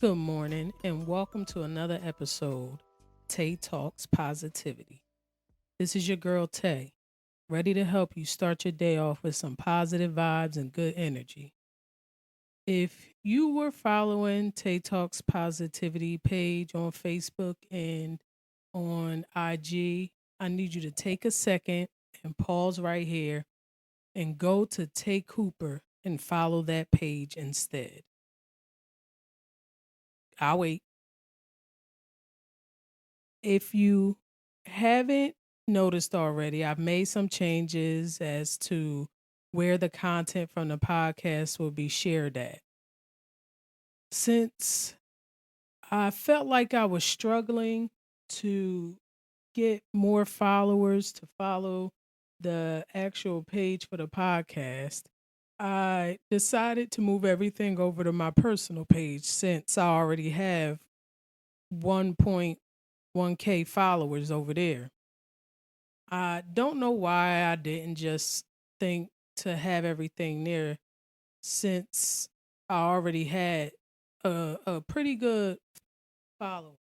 Good morning, and welcome to another episode, Tay Talks Positivity. This is your girl Tay, ready to help you start your day off with some positive vibes and good energy. If you were following Tay Talks Positivity page on Facebook and on IG, I need you to take a second and pause right here and go to Tay Cooper and follow that page instead. I'll wait. If you haven't noticed already, I've made some changes as to where the content from the podcast will be shared at. Since I felt like I was struggling to get more followers to follow the actual page for the podcast, I decided to move everything over to my personal page since I already have 1.1K followers over there. I don't know why I didn't just think to have everything there since I already had a pretty good follow.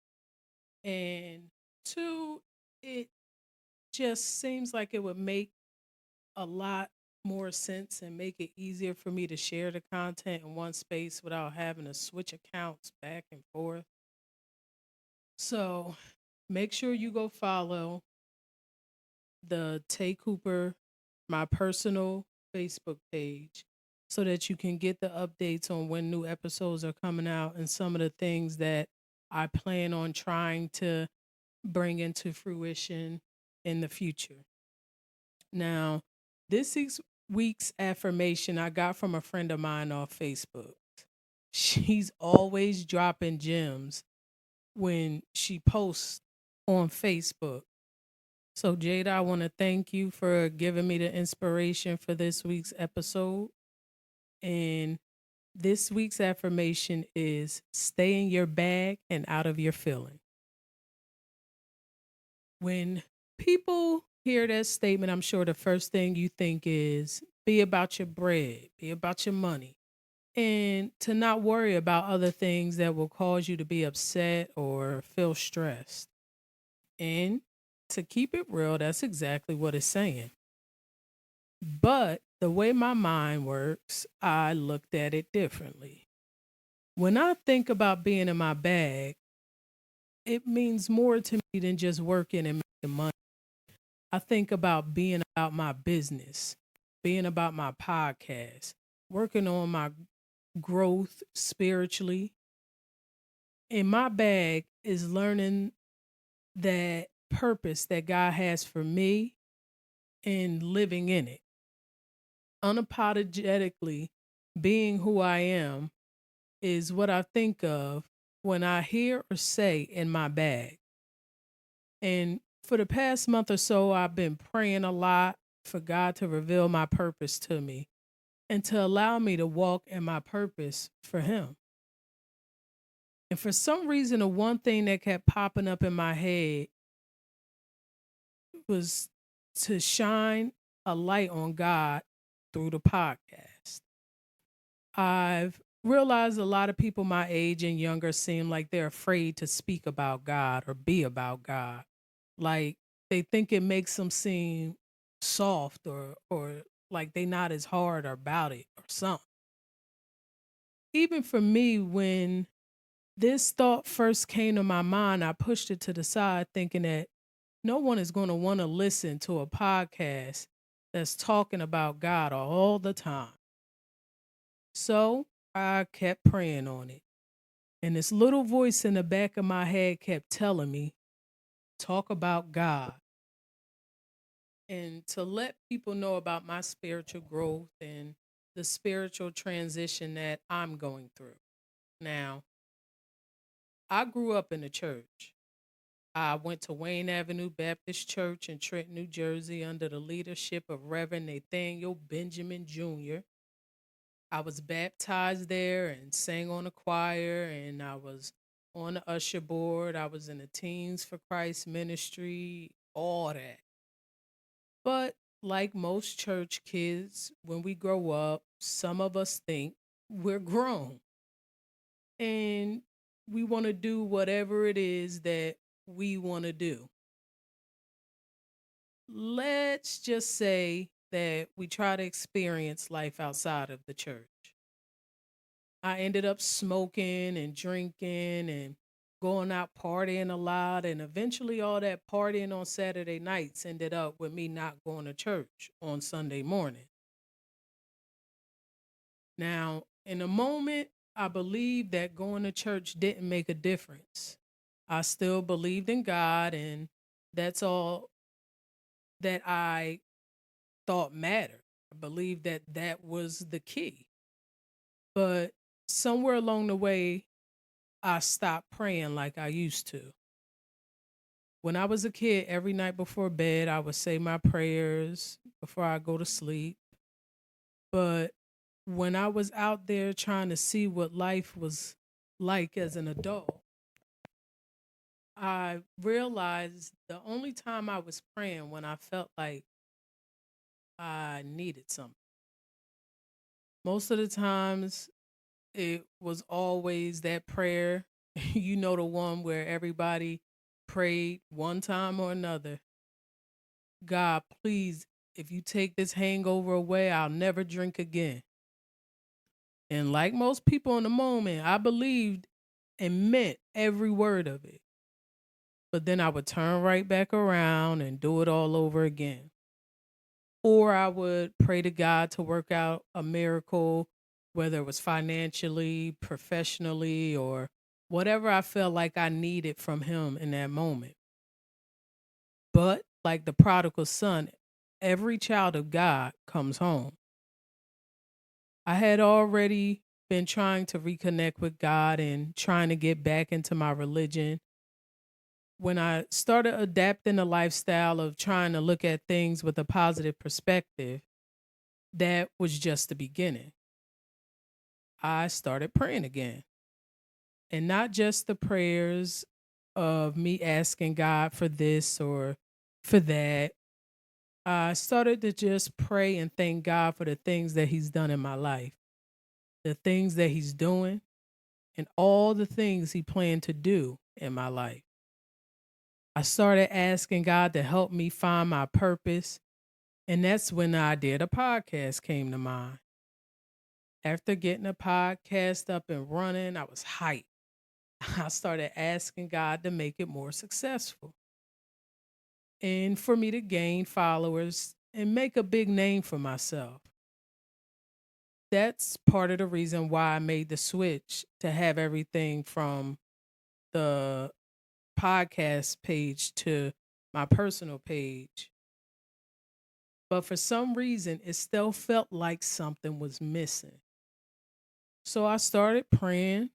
And two, it just seems like it would make a lot more sense and make it easier for me to share the content in one space without having to switch accounts back and forth. So make sure you go follow the Tay Cooper, my personal Facebook page, so that you can get the updates on when new episodes are coming out and some of the things that I plan on trying to bring into fruition in the future. Now, this week's affirmation I got from a friend of mine off Facebook. She's always dropping gems when she posts on Facebook. So, Jada, I want to thank you for giving me the inspiration for this week's episode. And this week's affirmation is stay in your bag and out of your feeling. When people hear that statement, I'm sure the first thing you think is be about your bread, be about your money, and to not worry about other things that will cause you to be upset or feel stressed. And to keep it real, that's exactly what it's saying. But the way my mind works, I looked at it differently. When I think about being in my bag, it means more to me than just working and making money. I think about being about my business, being about my podcast, working on my growth spiritually. In my bag is learning that purpose that God has for me and living in it. Unapologetically being who I am is what I think of when I hear or say in my bag. And for the past month or so, I've been praying a lot for God to reveal my purpose to me and to allow me to walk in my purpose for Him. And for some reason, the one thing that kept popping up in my head was to shine a light on God through the podcast. I've realized a lot of people my age and younger seem like they're afraid to speak about God or be about God. Like they think it makes them seem soft or like they not as hard about it or something. Even for me, when this thought first came to my mind, I pushed it to the side thinking that no one is going to want to listen to a podcast that's talking about God all the time. So I kept praying on it. And this little voice in the back of my head kept telling me, talk about God. And to let people know about my spiritual growth and the spiritual transition that I'm going through. Now, I grew up in the church. I went to Wayne Avenue Baptist Church in Trenton, New Jersey, under the leadership of Reverend Nathaniel Benjamin Jr. I was baptized there and sang on a choir, and I was on the usher board. I was in the Teens for Christ ministry, all that. But like most church kids, when we grow up, some of us think we're grown. And we want to do whatever it is that we want to do. Let's just say that we try to experience life outside of the church. I ended up smoking and drinking and going out partying a lot. And eventually, all that partying on Saturday nights ended up with me not going to church on Sunday morning. Now, in the moment, I believed that going to church didn't make a difference. I still believed in God, and that's all that I thought mattered. I believed that that was the key. But somewhere along the way, I stopped praying like I used to. When I was a kid, every night before bed, I would say my prayers before I go to sleep. But when I was out there trying to see what life was like as an adult, I realized the only time I was praying when I felt like I needed something. Most of the times, it was always that prayer, the one where everybody prayed one time or another. God, please, if you take this hangover away, I'll never drink again. And like most people in the moment, I believed and meant every word of it. But then I would turn right back around and do it all over again. Or I would pray to God to work out a miracle, whether it was financially, professionally, or whatever I felt like I needed from Him in that moment. But like the prodigal son, every child of God comes home. I had already been trying to reconnect with God and trying to get back into my religion. When I started adapting the lifestyle of trying to look at things with a positive perspective, that was just the beginning. I started praying again. And not just the prayers of me asking God for this or for that. I started to just pray and thank God for the things that He's done in my life, the things that He's doing, and all the things He planned to do in my life. I started asking God to help me find my purpose. And that's when the idea of the podcast came to mind. After getting a podcast up and running, I was hyped. I started asking God to make it more successful and for me to gain followers and make a big name for myself. That's part of the reason why I made the switch to have everything from the podcast page to my personal page. But for some reason, it still felt like something was missing. So I started praying,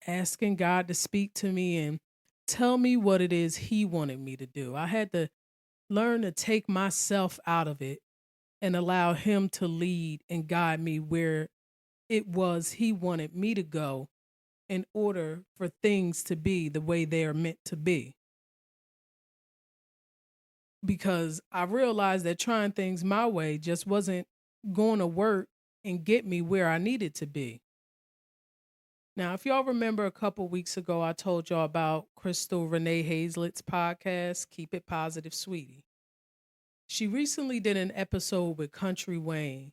asking God to speak to me and tell me what it is He wanted me to do. I had to learn to take myself out of it and allow Him to lead and guide me where it was He wanted me to go in order for things to be the way they are meant to be. Because I realized that trying things my way just wasn't going to work and get me where I needed to be. Now, if y'all remember a couple weeks ago, I told y'all about Crystal Renee Hazlett's podcast, Keep It Positive, Sweetie. She recently did an episode with Country Wayne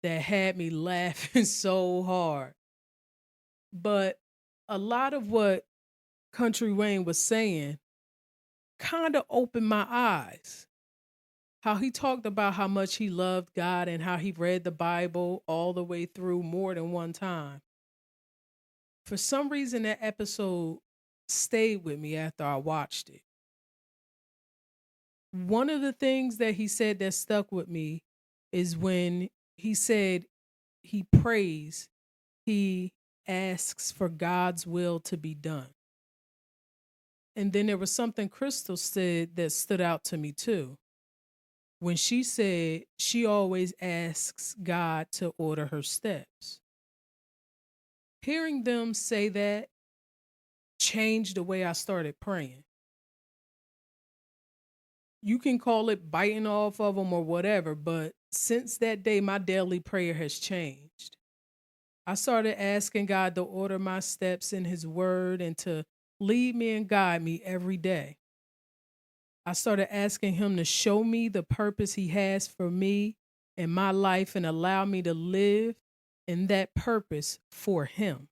that had me laughing so hard. But a lot of what Country Wayne was saying kind of opened my eyes. How he talked about how much he loved God and how he read the Bible all the way through more than one time. For some reason, that episode stayed with me after I watched it. One of the things that he said that stuck with me is when he said he prays, he asks for God's will to be done. And then there was something Crystal said that stood out to me too. When she said she always asks God to order her steps. Hearing them say that changed the way I started praying. You can call it biting off of them or whatever, but since that day, my daily prayer has changed. I started asking God to order my steps in His Word and to lead me and guide me every day. I started asking Him to show me the purpose He has for me in my life and allow me to live in that purpose for Him.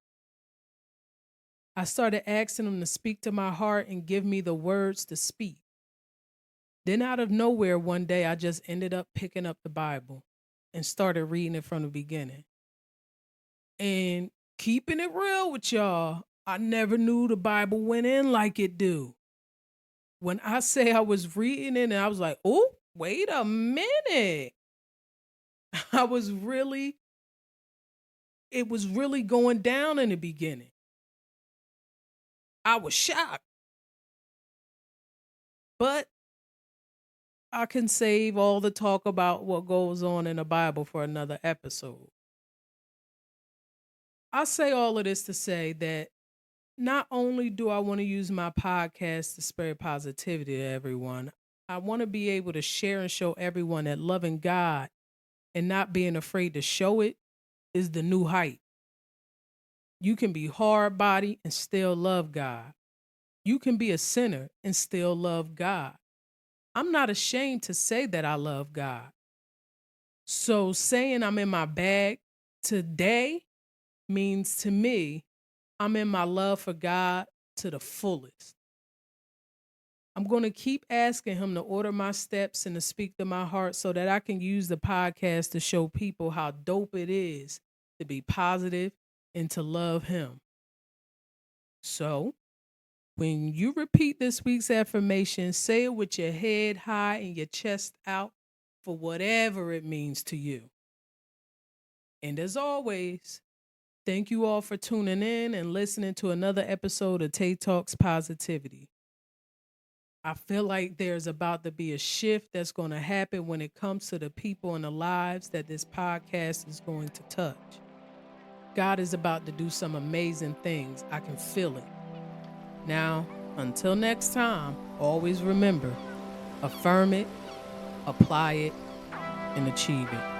I started asking Him to speak to my heart and give me the words to speak. Then, out of nowhere, one day, I just ended up picking up the Bible and started reading it from the beginning. And keeping it real with y'all, I never knew the Bible went in like it do. When I say I was reading it and I was like, oh, wait a minute. I was really, it was really going down in the beginning. I was shocked. But I can save all the talk about what goes on in the Bible for another episode. I say all of this to say that not only do I want to use my podcast to spread positivity to everyone, I want to be able to share and show everyone that loving God and not being afraid to show it is the new height. You can be hard body and still love God. You can be a sinner and still love God. I'm not ashamed to say that I love God. So saying I'm in my bag today means to me, I'm in my love for God to the fullest. I'm going to keep asking Him to order my steps and to speak to my heart so that I can use the podcast to show people how dope it is to be positive and to love Him. So, when you repeat this week's affirmation, say it with your head high and your chest out for whatever it means to you. And as always, thank you all for tuning in and listening to another episode of Tay Talks Positivity. I feel like there's about to be a shift that's going to happen when it comes to the people and the lives that this podcast is going to touch. God is about to do some amazing things. I can feel it. Now, until next time, always remember, affirm it, apply it, and achieve it.